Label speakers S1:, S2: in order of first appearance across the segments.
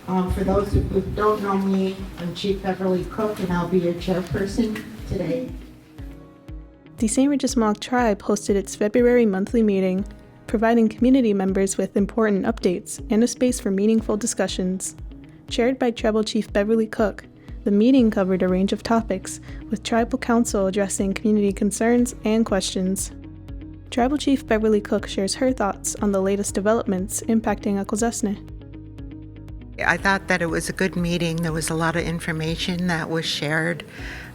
S1: For those who don't know me, I'm Chief Beverly Cook, and I'll be your chairperson today.
S2: The St. Regis Mohawk Tribe hosted its February monthly meeting, providing community members with important updates and a space for meaningful discussions. Chaired by Tribal Chief Beverly Cook, the meeting covered a range of topics, with Tribal Council addressing community concerns and questions. Tribal Chief Beverly Cook shares her thoughts on the latest developments impacting Akwesasne.
S3: I thought that it was a good meeting. There was a lot of information that was shared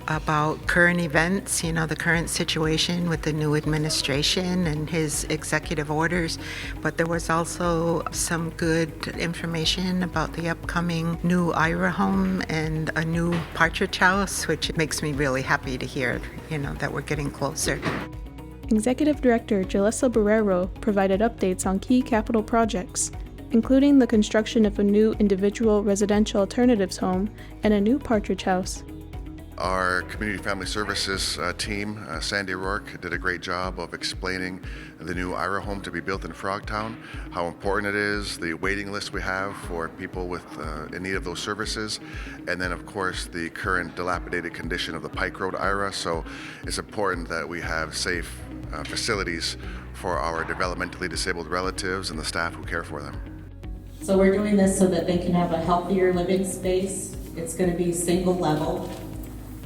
S3: about current events, the current situation with the new administration and his executive orders. But there was also some good information about the upcoming new IRA home and a new Partridge House, which makes me really happy to hear, that we're getting closer.
S2: Executive Director Jalessa Barrero provided updates on key capital projects, including the construction of a new individual residential alternatives home and a new Partridge House.
S4: Our Community Family Services team, Sandy Rourke, did a great job of explaining the new IRA home to be built in Frogtown, how important it is, the waiting list we have for people with in need of those services, and then of course the current dilapidated condition of the Pike Road IRA. So it's important that we have safe facilities for our developmentally disabled relatives and the staff who care for them.
S5: So we're doing this so that they can have a healthier living space. It's going to be single level.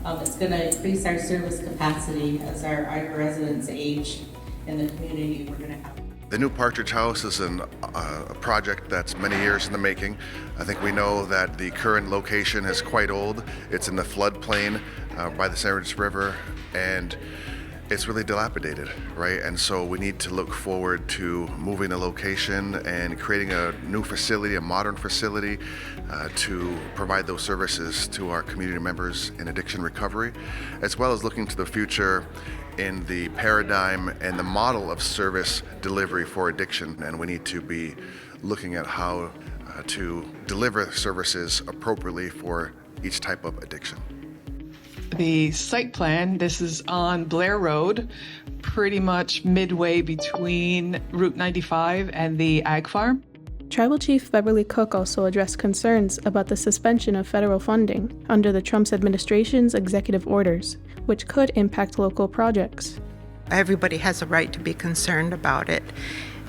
S5: It's going to increase our service capacity as our IRA residents age in the community. We're going to have.
S4: The new Partridge House is a project that's many years in the making. I think we know that the current location is quite old. It's in the floodplain by the St. Regis River, and it's really dilapidated, right? And so we need to look forward to moving the location and creating a new facility, a modern facility, to provide those services to our community members in addiction recovery, as well as looking to the future in the paradigm and the model of service delivery for addiction. And we need to be looking at how to deliver services appropriately for each type of addiction.
S6: The site plan, this is on Blair Road, pretty much midway between Route 95 and the Ag Farm.
S2: Tribal Chief Beverly Cook also addressed concerns about the suspension of federal funding under the Trump administration's executive orders, which could impact local projects.
S3: Everybody has a right to be concerned about it,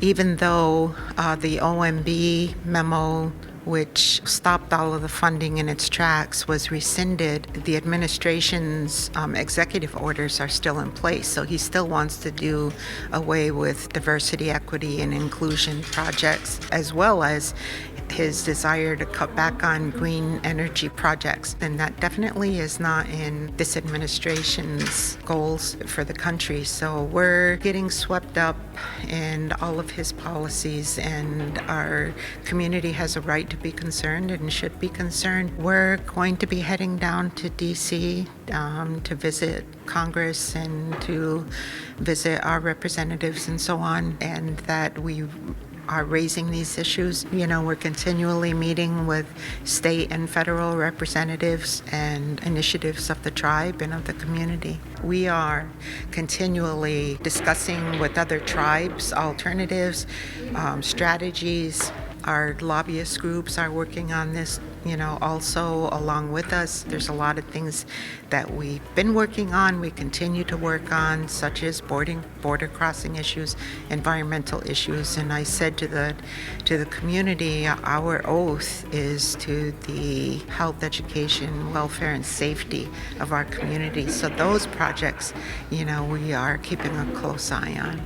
S3: even though the OMB memo, which stopped all of the funding in its tracks, was rescinded. The administration's executive orders are still in place, so he still wants to do away with diversity, equity, and inclusion projects, as well as his desire to cut back on green energy projects. And that definitely is not in this administration's goals for the country. So we're getting swept up in all of his policies, and our community has a right to be concerned and should be concerned. We're going to be heading down to DC to visit Congress and to visit our representatives and so on, and that we are raising these issues. We're continually meeting with state and federal representatives and initiatives of the tribe and of the community. We are continually discussing with other tribes alternatives, strategies. Our lobbyist groups are working on this, also along with us. There's a lot of things that we've been working on, we continue to work on, such as border crossing issues, environmental issues. And I said to the community, our oath is to the health, education, welfare, and safety of our community. So those projects, we are keeping a close eye on.